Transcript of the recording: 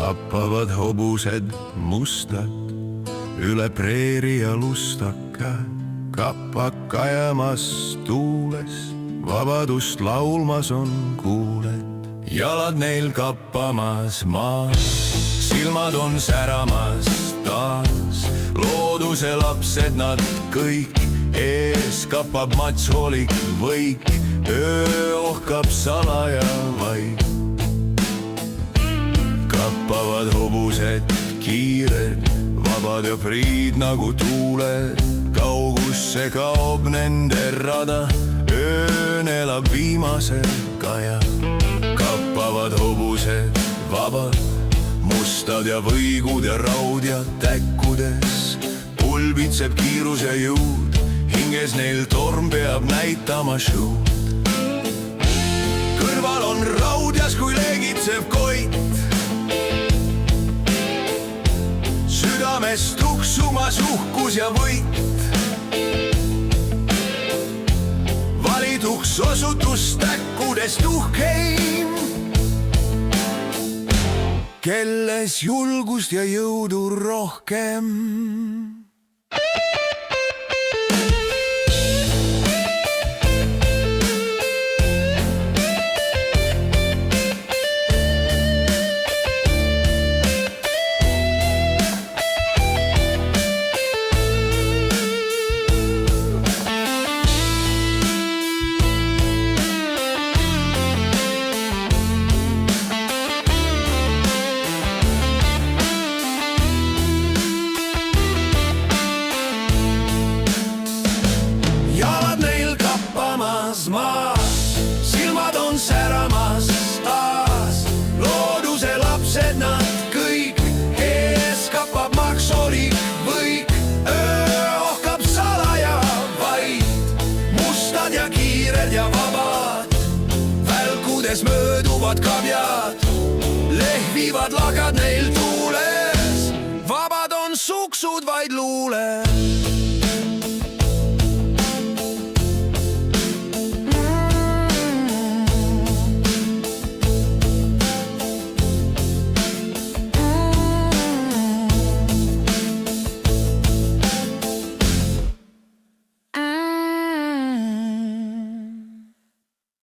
kappavad hobused mustad üle preeri ja lustaka, kapak ajamas tuules, vabadust laulmas on kuuled. Jalad neil kappamas maas, silmad on säramas taas, looduse lapsed nad kõik, ees kapab mats hoolik võik, öö ohkab salaja vaid. Kappavad hobused kiired, vabad ja priid nagu tuuled, kaugusse kaob nende rada, öön elab viimase kaja. Kappavad hobused vabad, mustad ja võigud ja raudjad täkkudes, pulbitseb kiiruse jõud, hinges neil torm peab näitama show'd. Kõrval on raudjas, kui leegitseb koit, südames tuksumas uhkus ja võit. Valituks osutus täkkudest uhkeim, kelles julgust ja jõudu rohkem. Maas, silmad on säramas taas, looduse lapsed nad kõik, ees kapab maksolik võik, öö ohkab salaja vaid. Mustad ja kiired ja vabad, välkudes mööduvad kabjad, lehvivad lagad neil